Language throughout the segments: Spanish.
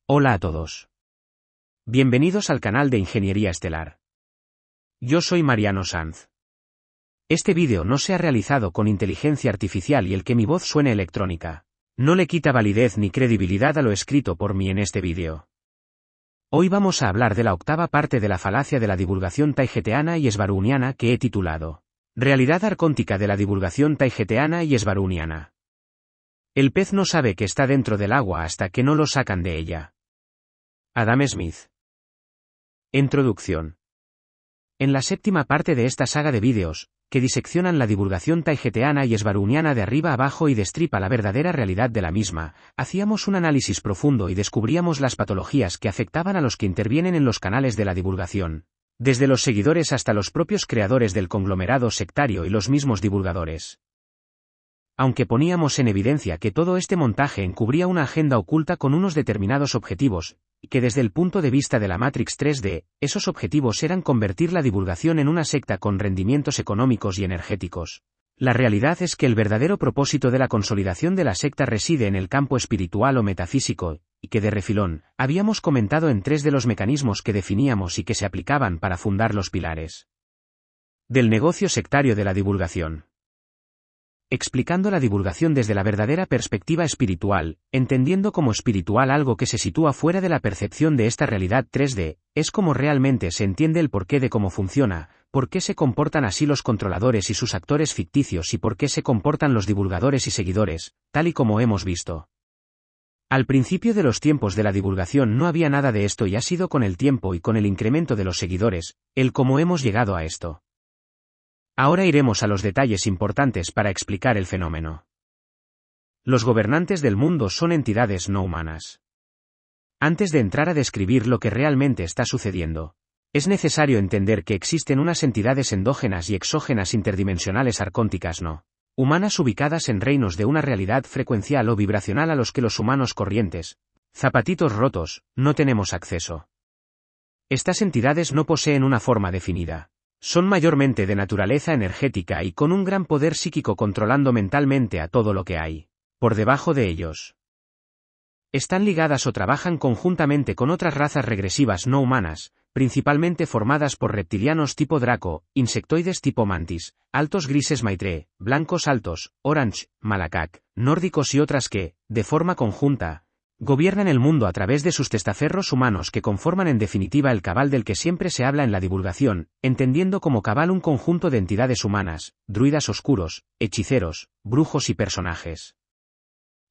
Hola a todos. Bienvenidos al canal de Ingeniería Estelar. Yo soy Mariano Sanz. Este vídeo no se ha realizado con inteligencia artificial y el que mi voz suene electrónica no le quita validez ni credibilidad a lo escrito por mí en este vídeo. Hoy vamos a hablar de la octava parte de la falacia de la divulgación taigeteana y esbaruniana que he titulado Realidad arcóntica de la divulgación taigeteana y esbaruniana. El pez no sabe que está dentro del agua hasta que no lo sacan de ella. Adam Smith. Introducción. En la séptima parte de esta saga de vídeos, que diseccionan la divulgación taigeteana y esbaruniana de arriba abajo y destripa la verdadera realidad de la misma, hacíamos un análisis profundo y descubríamos las patologías que afectaban a los que intervienen en los canales de la divulgación, desde los seguidores hasta los propios creadores del conglomerado sectario y los mismos divulgadores. Aunque poníamos en evidencia que todo este montaje encubría una agenda oculta con unos determinados objetivos, y que desde el punto de vista de la Matrix 3D, esos objetivos eran convertir la divulgación en una secta con rendimientos económicos y energéticos. La realidad es que el verdadero propósito de la consolidación de la secta reside en el campo espiritual o metafísico, y que de refilón, habíamos comentado en tres de los mecanismos que definíamos y que se aplicaban para fundar los pilares del negocio sectario de la divulgación. Explicando la divulgación desde la verdadera perspectiva espiritual, entendiendo como espiritual algo que se sitúa fuera de la percepción de esta realidad 3D, es como realmente se entiende el porqué de cómo funciona, por qué se comportan así los controladores y sus actores ficticios y por qué se comportan los divulgadores y seguidores, tal y como hemos visto. Al principio de los tiempos de la divulgación no había nada de esto y ha sido con el tiempo y con el incremento de los seguidores, el cómo hemos llegado a esto. Ahora iremos a los detalles importantes para explicar el fenómeno. Los gobernantes del mundo son entidades no humanas. Antes de entrar a describir lo que realmente está sucediendo, es necesario entender que existen unas entidades endógenas y exógenas interdimensionales arcónticas no humanas ubicadas en reinos de una realidad frecuencial o vibracional a los que los humanos corrientes, zapatitos rotos, no tenemos acceso. Estas entidades no poseen una forma definida. Son mayormente de naturaleza energética y con un gran poder psíquico controlando mentalmente a todo lo que hay por debajo de ellos. Están ligadas o trabajan conjuntamente con otras razas regresivas no humanas, principalmente formadas por reptilianos tipo Draco, insectoides tipo Mantis, altos grises Maitre, blancos altos, Orange, Malakak, nórdicos y otras que, de forma conjunta, gobiernan el mundo a través de sus testaferros humanos que conforman en definitiva el cabal del que siempre se habla en la divulgación, entendiendo como cabal un conjunto de entidades humanas, druidas oscuros, hechiceros, brujos y personajes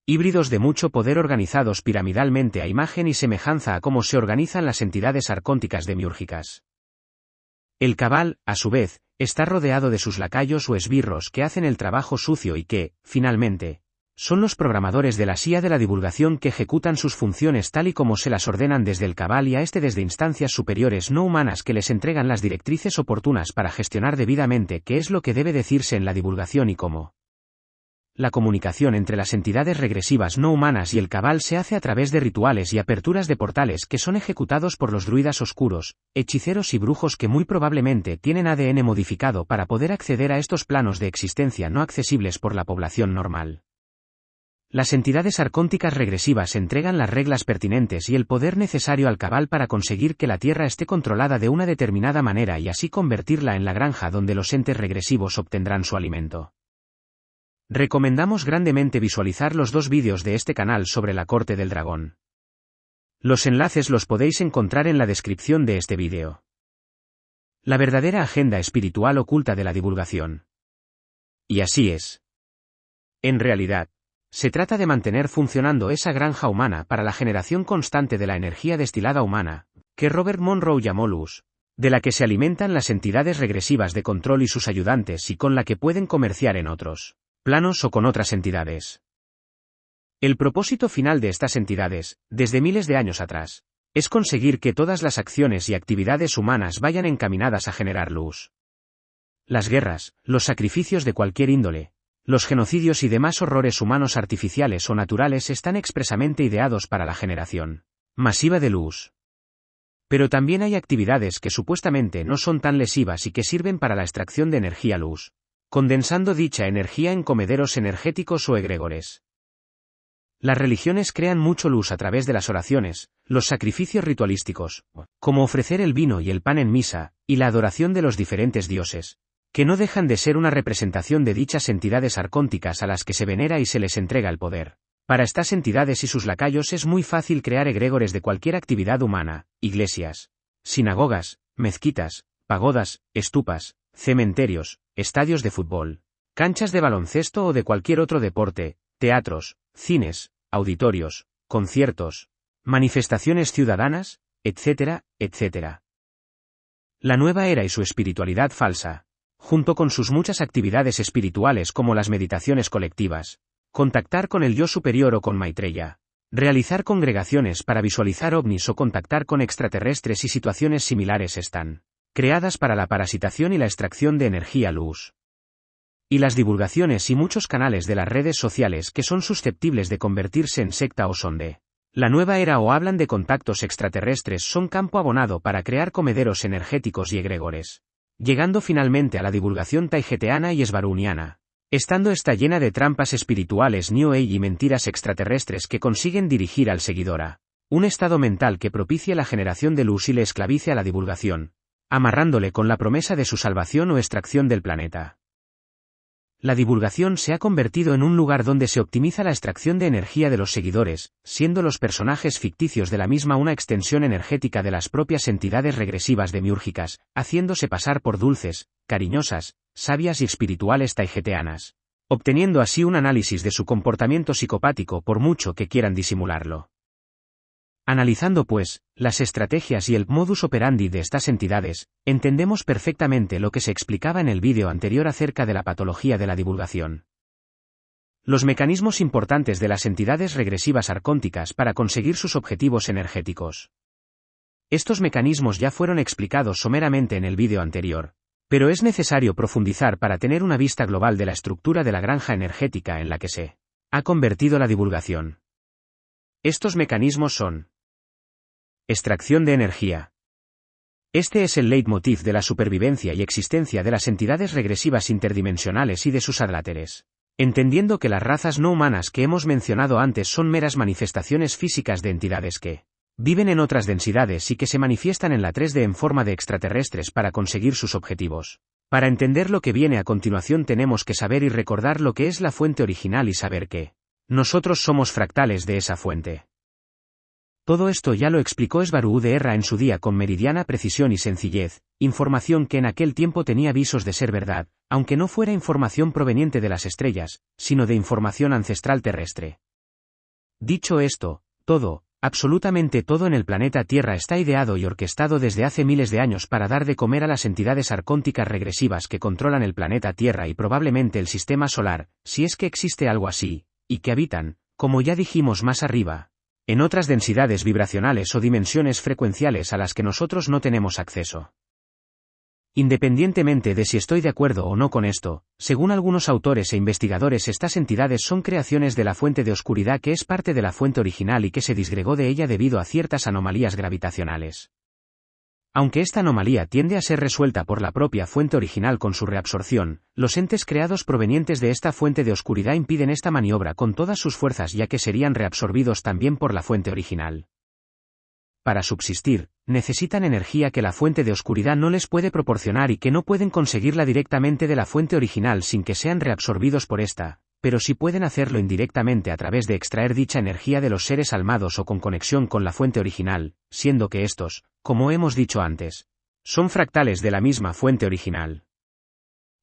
híbridos de mucho poder organizados piramidalmente a imagen y semejanza a cómo se organizan las entidades arcónticas demiúrgicas. El cabal, a su vez, está rodeado de sus lacayos o esbirros que hacen el trabajo sucio y que, finalmente, son los programadores de la IA de la divulgación que ejecutan sus funciones tal y como se las ordenan desde el cabal y a este desde instancias superiores no humanas que les entregan las directrices oportunas para gestionar debidamente qué es lo que debe decirse en la divulgación y cómo. La comunicación entre las entidades regresivas no humanas y el cabal se hace a través de rituales y aperturas de portales que son ejecutados por los druidas oscuros, hechiceros y brujos que muy probablemente tienen ADN modificado para poder acceder a estos planos de existencia no accesibles por la población normal. Las entidades arcónticas regresivas entregan las reglas pertinentes y el poder necesario al cabal para conseguir que la Tierra esté controlada de una determinada manera y así convertirla en la granja donde los entes regresivos obtendrán su alimento. Recomendamos grandemente visualizar los dos vídeos de este canal sobre la Corte del Dragón. Los enlaces los podéis encontrar en la descripción de este vídeo. La verdadera agenda espiritual oculta de la divulgación. Y así es. En realidad, se trata de mantener funcionando esa granja humana para la generación constante de la energía destilada humana, que Robert Monroe llamó luz, de la que se alimentan las entidades regresivas de control y sus ayudantes y con la que pueden comerciar en otros planos o con otras entidades. El propósito final de estas entidades, desde miles de años atrás, es conseguir que todas las acciones y actividades humanas vayan encaminadas a generar luz. Las guerras, los sacrificios de cualquier índole, los genocidios y demás horrores humanos artificiales o naturales están expresamente ideados para la generación masiva de luz. Pero también hay actividades que supuestamente no son tan lesivas y que sirven para la extracción de energía luz, condensando dicha energía en comederos energéticos o egregores. Las religiones crean mucho luz a través de las oraciones, los sacrificios ritualísticos, como ofrecer el vino y el pan en misa, y la adoración de los diferentes dioses, que no dejan de ser una representación de dichas entidades arcónticas a las que se venera y se les entrega el poder. Para estas entidades y sus lacayos es muy fácil crear egregores de cualquier actividad humana, iglesias, sinagogas, mezquitas, pagodas, estupas, cementerios, estadios de fútbol, canchas de baloncesto o de cualquier otro deporte, teatros, cines, auditorios, conciertos, manifestaciones ciudadanas, etcétera, etcétera. La nueva era y su espiritualidad falsa, junto con sus muchas actividades espirituales como las meditaciones colectivas, contactar con el yo superior o con Maitreya, realizar congregaciones para visualizar ovnis o contactar con extraterrestres y situaciones similares están creadas para la parasitación y la extracción de energía luz. Y las divulgaciones y muchos canales de las redes sociales que son susceptibles de convertirse en secta o son de la nueva era o hablan de contactos extraterrestres son campo abonado para crear comederos energéticos y egregores, llegando finalmente a la divulgación taigeteana y esbaruniana, estando esta llena de trampas espirituales New Age y mentiras extraterrestres que consiguen dirigir al seguidor a un estado mental que propicie la generación de luz y le esclavice a la divulgación, amarrándole con la promesa de su salvación o extracción del planeta. La divulgación se ha convertido en un lugar donde se optimiza la extracción de energía de los seguidores, siendo los personajes ficticios de la misma una extensión energética de las propias entidades regresivas demiúrgicas, haciéndose pasar por dulces, cariñosas, sabias y espirituales taigeteanas, obteniendo así un análisis de su comportamiento psicopático por mucho que quieran disimularlo. Analizando pues, las estrategias y el modus operandi de estas entidades, entendemos perfectamente lo que se explicaba en el vídeo anterior acerca de la patología de la divulgación. Los mecanismos importantes de las entidades regresivas arcónticas para conseguir sus objetivos energéticos. Estos mecanismos ya fueron explicados someramente en el vídeo anterior, pero es necesario profundizar para tener una vista global de la estructura de la granja energética en la que se ha convertido la divulgación. Estos mecanismos son: extracción de energía. Este es el leitmotiv de la supervivencia y existencia de las entidades regresivas interdimensionales y de sus adláteres, entendiendo que las razas no humanas que hemos mencionado antes son meras manifestaciones físicas de entidades que viven en otras densidades y que se manifiestan en la 3D en forma de extraterrestres para conseguir sus objetivos. Para entender lo que viene a continuación tenemos que saber y recordar lo que es la fuente original y saber que nosotros somos fractales de esa fuente. Todo esto ya lo explicó Esbarú de Erra en su día con meridiana precisión y sencillez, información que en aquel tiempo tenía visos de ser verdad, aunque no fuera información proveniente de las estrellas, sino de información ancestral terrestre. Dicho esto, todo, absolutamente todo en el planeta Tierra está ideado y orquestado desde hace miles de años para dar de comer a las entidades arcónticas regresivas que controlan el planeta Tierra y probablemente el sistema solar, si es que existe algo así, y que habitan, como ya dijimos más arriba, en otras densidades vibracionales o dimensiones frecuenciales a las que nosotros no tenemos acceso. Independientemente de si estoy de acuerdo o no con esto, según algunos autores e investigadores estas entidades son creaciones de la fuente de oscuridad que es parte de la fuente original y que se disgregó de ella debido a ciertas anomalías gravitacionales. Aunque esta anomalía tiende a ser resuelta por la propia fuente original con su reabsorción, los entes creados provenientes de esta fuente de oscuridad impiden esta maniobra con todas sus fuerzas ya que serían reabsorbidos también por la fuente original. Para subsistir, necesitan energía que la fuente de oscuridad no les puede proporcionar y que no pueden conseguirla directamente de la fuente original sin que sean reabsorbidos por esta, pero sí pueden hacerlo indirectamente a través de extraer dicha energía de los seres almados o con conexión con la fuente original, siendo que estos, como hemos dicho antes, son fractales de la misma fuente original.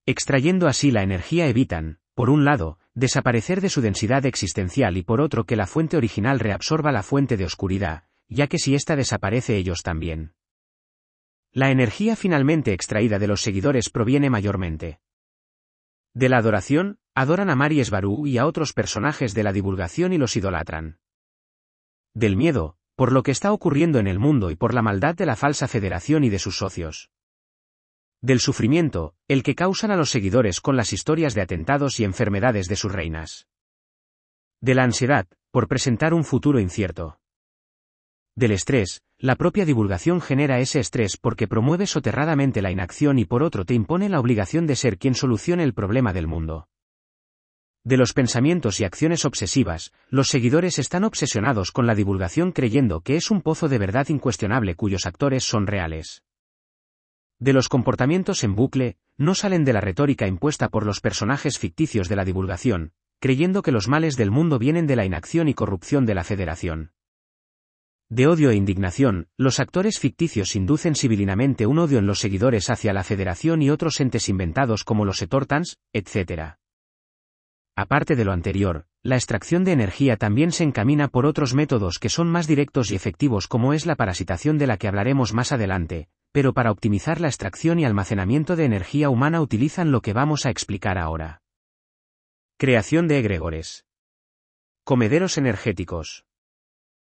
Extrayendo así la energía evitan, por un lado, desaparecer de su densidad existencial y por otro que la fuente original reabsorba la fuente de oscuridad, ya que si ésta desaparece ellos también. La energía finalmente extraída de los seguidores proviene mayormente de la adoración, adoran a Mari Esbarú y a otros personajes de la divulgación y los idolatran. Del miedo, por lo que está ocurriendo en el mundo y por la maldad de la falsa federación y de sus socios. Del sufrimiento, el que causan a los seguidores con las historias de atentados y enfermedades de sus reinas. De la ansiedad, por presentar un futuro incierto. Del estrés, la propia divulgación genera ese estrés porque promueve soterradamente la inacción y por otro te impone la obligación de ser quien solucione el problema del mundo. De los pensamientos y acciones obsesivas, los seguidores están obsesionados con la divulgación creyendo que es un pozo de verdad incuestionable cuyos actores son reales. De los comportamientos en bucle, no salen de la retórica impuesta por los personajes ficticios de la divulgación, creyendo que los males del mundo vienen de la inacción y corrupción de la Federación. De odio e indignación, los actores ficticios inducen sibilinamente un odio en los seguidores hacia la Federación y otros entes inventados como los Etortans, etc. Aparte de lo anterior, la extracción de energía también se encamina por otros métodos que son más directos y efectivos como es la parasitación de la que hablaremos más adelante, pero para optimizar la extracción y almacenamiento de energía humana utilizan lo que vamos a explicar ahora. Creación de egregores. Comederos energéticos.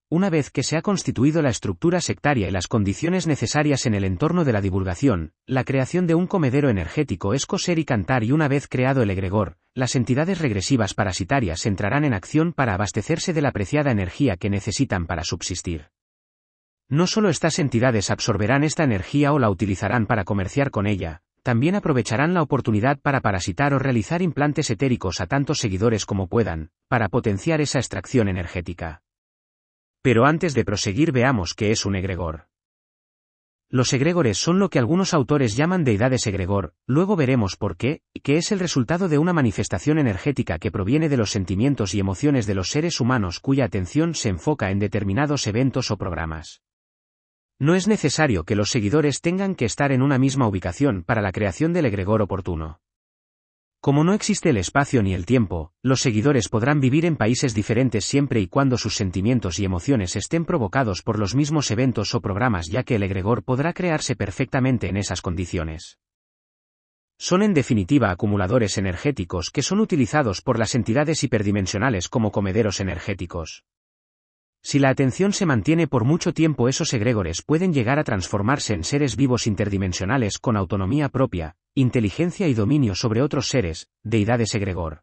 Una vez que se ha constituido la estructura sectaria y las condiciones necesarias en el entorno de la divulgación, la creación de un comedero energético es coser y cantar y una vez creado el egregor, las entidades regresivas parasitarias entrarán en acción para abastecerse de la preciada energía que necesitan para subsistir. No solo estas entidades absorberán esta energía o la utilizarán para comerciar con ella, también aprovecharán la oportunidad para parasitar o realizar implantes etéricos a tantos seguidores como puedan, para potenciar esa extracción energética. Pero antes de proseguir veamos qué es un egregor. Los egregores son lo que algunos autores llaman deidades egregor, luego veremos por qué, que es el resultado de una manifestación energética que proviene de los sentimientos y emociones de los seres humanos cuya atención se enfoca en determinados eventos o programas. No es necesario que los seguidores tengan que estar en una misma ubicación para la creación del egregor oportuno. Como no existe el espacio ni el tiempo, los seguidores podrán vivir en países diferentes siempre y cuando sus sentimientos y emociones estén provocados por los mismos eventos o programas, ya que el egregor podrá crearse perfectamente en esas condiciones. Son en definitiva acumuladores energéticos que son utilizados por las entidades hiperdimensionales como comederos energéticos. Si la atención se mantiene por mucho tiempo, esos egregores pueden llegar a transformarse en seres vivos interdimensionales con autonomía propia, inteligencia y dominio sobre otros seres, deidades egregor.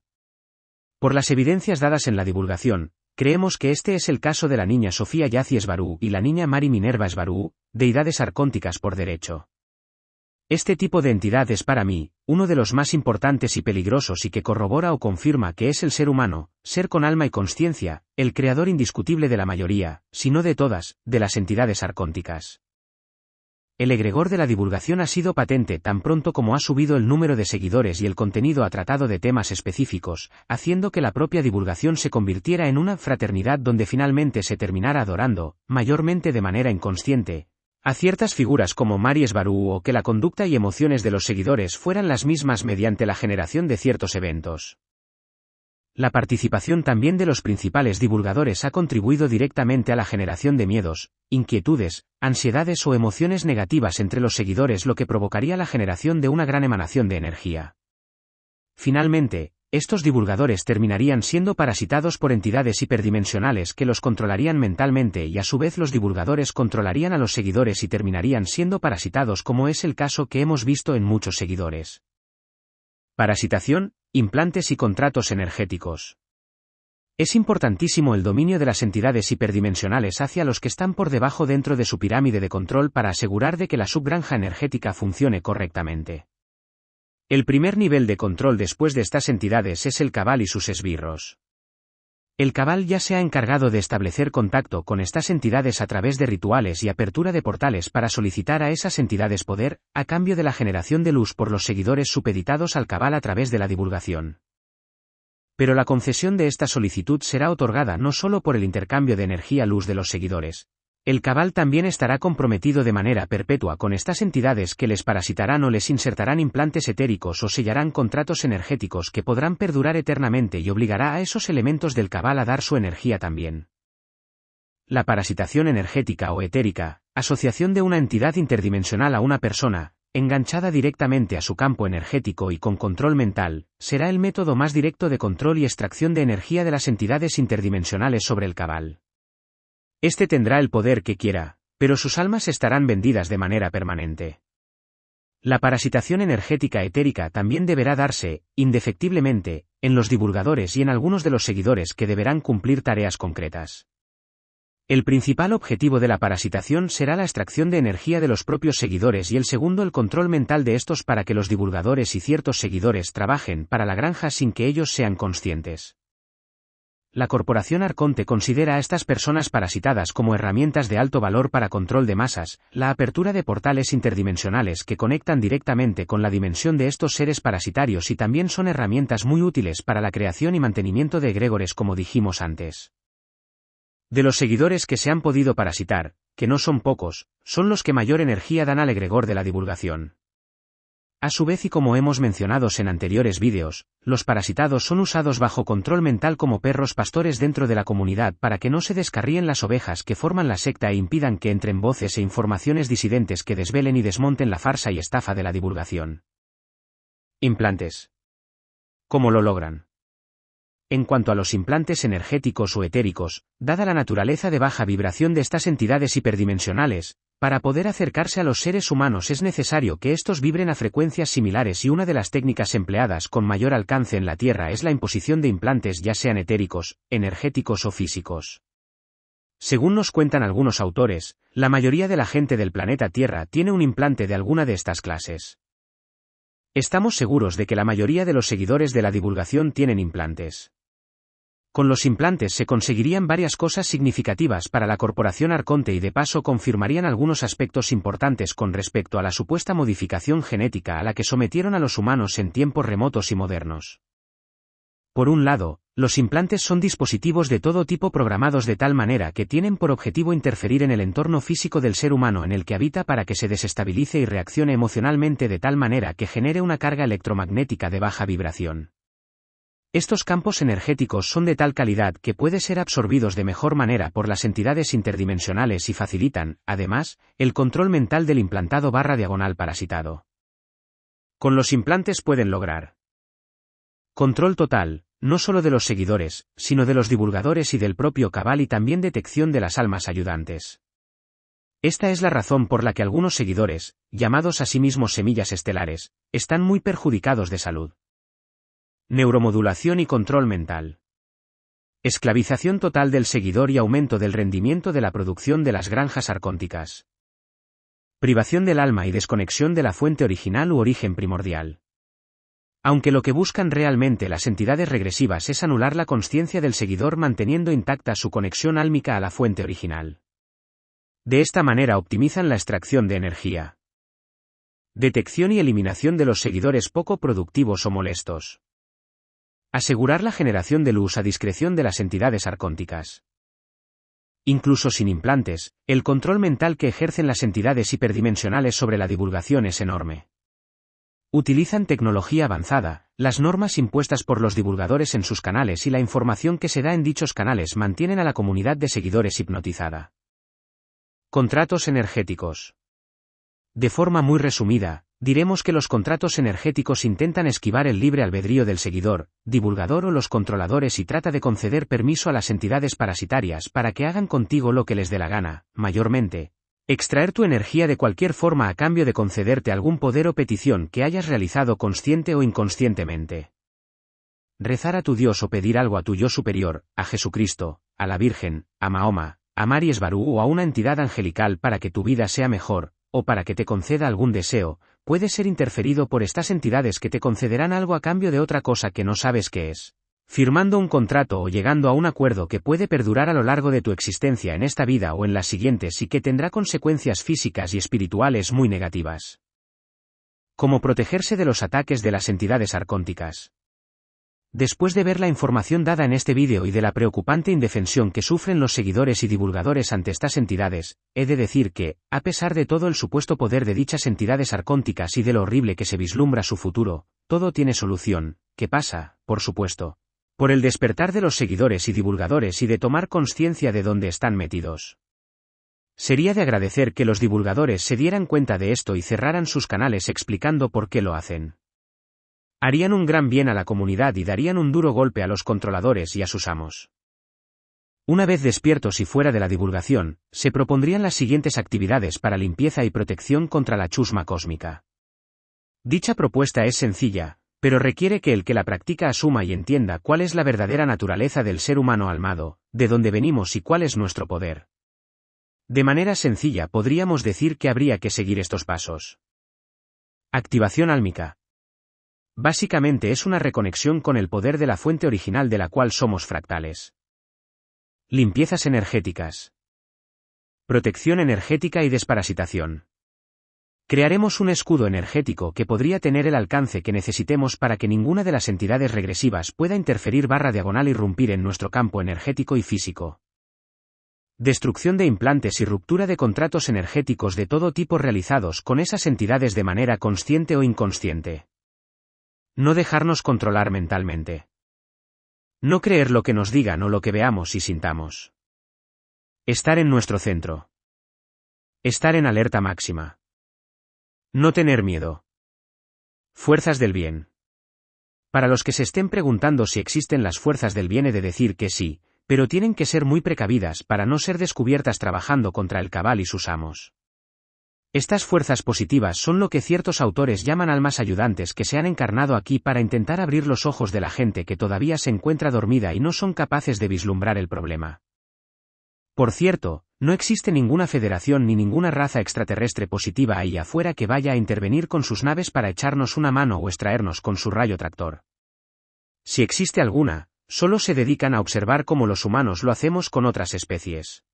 Por las evidencias dadas en la divulgación, creemos que este es el caso de la niña Sofía Yazi Esbarú y la niña Mari Minerva Esbarú, deidades arcónticas por derecho. Este tipo de entidad es para mí, uno de los más importantes y peligrosos y que corrobora o confirma que es el ser humano, ser con alma y consciencia, el creador indiscutible de la mayoría, si no de todas, de las entidades arcónticas. El egregor de la divulgación ha sido patente tan pronto como ha subido el número de seguidores y el contenido ha tratado de temas específicos, haciendo que la propia divulgación se convirtiera en una fraternidad donde finalmente se terminara adorando, mayormente de manera inconsciente, a ciertas figuras como Mari Esbarú o que la conducta y emociones de los seguidores fueran las mismas mediante la generación de ciertos eventos. La participación también de los principales divulgadores ha contribuido directamente a la generación de miedos, inquietudes, ansiedades o emociones negativas entre los seguidores, lo que provocaría la generación de una gran emanación de energía. Finalmente, estos divulgadores terminarían siendo parasitados por entidades hiperdimensionales que los controlarían mentalmente y a su vez los divulgadores controlarían a los seguidores y terminarían siendo parasitados, como es el caso que hemos visto en muchos seguidores. Parasitación, implantes y contratos energéticos. Es importantísimo el dominio de las entidades hiperdimensionales hacia los que están por debajo dentro de su pirámide de control para asegurar de que la subgranja energética funcione correctamente. El primer nivel de control después de estas entidades es el cabal y sus esbirros. El cabal ya se ha encargado de establecer contacto con estas entidades a través de rituales y apertura de portales para solicitar a esas entidades poder, a cambio de la generación de luz por los seguidores supeditados al cabal a través de la divulgación. Pero la concesión de esta solicitud será otorgada no solo por el intercambio de energía-luz de los seguidores. El cabal también estará comprometido de manera perpetua con estas entidades que les parasitarán o les insertarán implantes etéricos o sellarán contratos energéticos que podrán perdurar eternamente y obligará a esos elementos del cabal a dar su energía también. La parasitación energética o etérica, asociación de una entidad interdimensional a una persona, enganchada directamente a su campo energético y con control mental, será el método más directo de control y extracción de energía de las entidades interdimensionales sobre el cabal. Este tendrá el poder que quiera, pero sus almas estarán vendidas de manera permanente. La parasitación energética etérica también deberá darse, indefectiblemente, en los divulgadores y en algunos de los seguidores que deberán cumplir tareas concretas. El principal objetivo de la parasitación será la extracción de energía de los propios seguidores y el segundo el control mental de estos para que los divulgadores y ciertos seguidores trabajen para la granja sin que ellos sean conscientes. La Corporación Arconte considera a estas personas parasitadas como herramientas de alto valor para control de masas, la apertura de portales interdimensionales que conectan directamente con la dimensión de estos seres parasitarios y también son herramientas muy útiles para la creación y mantenimiento de egregores como dijimos antes. De los seguidores que se han podido parasitar, que no son pocos, son los que mayor energía dan al egregor de la divulgación. A su vez y como hemos mencionado en anteriores vídeos, los parasitados son usados bajo control mental como perros pastores dentro de la comunidad para que no se descarríen las ovejas que forman la secta e impidan que entren voces e informaciones disidentes que desvelen y desmonten la farsa y estafa de la divulgación. Implantes. ¿Cómo lo logran? En cuanto a los implantes energéticos o etéricos, dada la naturaleza de baja vibración de estas entidades hiperdimensionales, para poder acercarse a los seres humanos es necesario que estos vibren a frecuencias similares y una de las técnicas empleadas con mayor alcance en la Tierra es la imposición de implantes ya sean etéricos, energéticos o físicos. Según nos cuentan algunos autores, la mayoría de la gente del planeta Tierra tiene un implante de alguna de estas clases. Estamos seguros de que la mayoría de los seguidores de la divulgación tienen implantes. Con los implantes se conseguirían varias cosas significativas para la Corporación Arconte y de paso confirmarían algunos aspectos importantes con respecto a la supuesta modificación genética a la que sometieron a los humanos en tiempos remotos y modernos. Por un lado, los implantes son dispositivos de todo tipo programados de tal manera que tienen por objetivo interferir en el entorno físico del ser humano en el que habita para que se desestabilice y reaccione emocionalmente de tal manera que genere una carga electromagnética de baja vibración. Estos campos energéticos son de tal calidad que pueden ser absorbidos de mejor manera por las entidades interdimensionales y facilitan, además, el control mental del implantado / parasitado. Con los implantes pueden lograr control total, no solo de los seguidores, sino de los divulgadores y del propio cabal y también detección de las almas ayudantes. Esta es la razón por la que algunos seguidores, llamados a sí mismos semillas estelares, están muy perjudicados de salud. Neuromodulación y control mental. Esclavización total del seguidor y aumento del rendimiento de la producción de las granjas arcónticas. Privación del alma y desconexión de la fuente original u origen primordial. Aunque lo que buscan realmente las entidades regresivas es anular la consciencia del seguidor manteniendo intacta su conexión álmica a la fuente original. De esta manera optimizan la extracción de energía. Detección y eliminación de los seguidores poco productivos o molestos. Asegurar la generación de luz a discreción de las entidades arcónticas. Incluso sin implantes, el control mental que ejercen las entidades hiperdimensionales sobre la divulgación es enorme. Utilizan tecnología avanzada, las normas impuestas por los divulgadores en sus canales y la información que se da en dichos canales mantienen a la comunidad de seguidores hipnotizada. Contratos energéticos. De forma muy resumida, diremos que los contratos energéticos intentan esquivar el libre albedrío del seguidor, divulgador o los controladores y trata de conceder permiso a las entidades parasitarias para que hagan contigo lo que les dé la gana, mayormente, extraer tu energía de cualquier forma a cambio de concederte algún poder o petición que hayas realizado consciente o inconscientemente. Rezar a tu Dios o pedir algo a tu yo superior, a Jesucristo, a la Virgen, a Mahoma, a Mari Esbarú o a una entidad angelical para que tu vida sea mejor, o para que te conceda algún deseo, puede ser interferido por estas entidades que te concederán algo a cambio de otra cosa que no sabes qué es, firmando un contrato o llegando a un acuerdo que puede perdurar a lo largo de tu existencia en esta vida o en las siguientes y que tendrá consecuencias físicas y espirituales muy negativas. ¿Cómo protegerse de los ataques de las entidades arcónticas? Después de ver la información dada en este vídeo y de la preocupante indefensión que sufren los seguidores y divulgadores ante estas entidades, he de decir que, a pesar de todo el supuesto poder de dichas entidades arcónticas y de lo horrible que se vislumbra su futuro, todo tiene solución, que pasa, por supuesto, por el despertar de los seguidores y divulgadores y de tomar conciencia de dónde están metidos. Sería de agradecer que los divulgadores se dieran cuenta de esto y cerraran sus canales explicando por qué lo hacen. Harían un gran bien a la comunidad y darían un duro golpe a los controladores y a sus amos. Una vez despiertos y fuera de la divulgación, se propondrían las siguientes actividades para limpieza y protección contra la chusma cósmica. Dicha propuesta es sencilla, pero requiere que el que la practica asuma y entienda cuál es la verdadera naturaleza del ser humano almado, de dónde venimos y cuál es nuestro poder. De manera sencilla podríamos decir que habría que seguir estos pasos. Activación álmica. Básicamente es una reconexión con el poder de la fuente original de la cual somos fractales. Limpiezas energéticas. Protección energética y desparasitación. Crearemos un escudo energético que podría tener el alcance que necesitemos para que ninguna de las entidades regresivas pueda interferir / irrumpir en nuestro campo energético y físico. Destrucción de implantes y ruptura de contratos energéticos de todo tipo realizados con esas entidades de manera consciente o inconsciente. No dejarnos controlar mentalmente. No creer lo que nos digan o lo que veamos y sintamos. Estar en nuestro centro. Estar en alerta máxima. No tener miedo. Fuerzas del bien. Para los que se estén preguntando si existen las fuerzas del bien, he de decir que sí, pero tienen que ser muy precavidas para no ser descubiertas trabajando contra el cabal y sus amos. Estas fuerzas positivas son lo que ciertos autores llaman almas ayudantes que se han encarnado aquí para intentar abrir los ojos de la gente que todavía se encuentra dormida y no son capaces de vislumbrar el problema. Por cierto, no existe ninguna federación ni ninguna raza extraterrestre positiva ahí afuera que vaya a intervenir con sus naves para echarnos una mano o extraernos con su rayo tractor. Si existe alguna, solo se dedican a observar cómo los humanos lo hacemos con otras especies.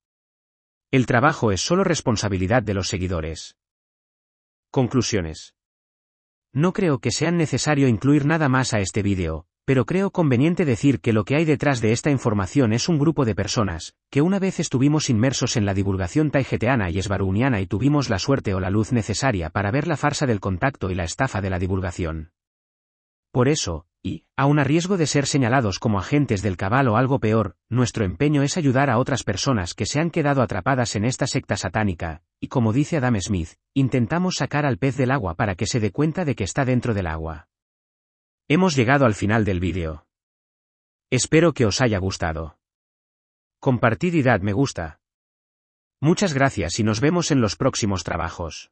El trabajo es solo responsabilidad de los seguidores. Conclusiones. No creo que sea necesario incluir nada más a este vídeo, pero creo conveniente decir que lo que hay detrás de esta información es un grupo de personas, que una vez estuvimos inmersos en la divulgación taigeteana y esbaruniana y tuvimos la suerte o la luz necesaria para ver la farsa del contacto y la estafa de la divulgación. Por eso, y, aun a riesgo de ser señalados como agentes del cabal o algo peor, nuestro empeño es ayudar a otras personas que se han quedado atrapadas en esta secta satánica, y como dice Adam Smith, intentamos sacar al pez del agua para que se dé cuenta de que está dentro del agua. Hemos llegado al final del vídeo. Espero que os haya gustado. Compartid y dad me gusta. Muchas gracias y nos vemos en los próximos trabajos.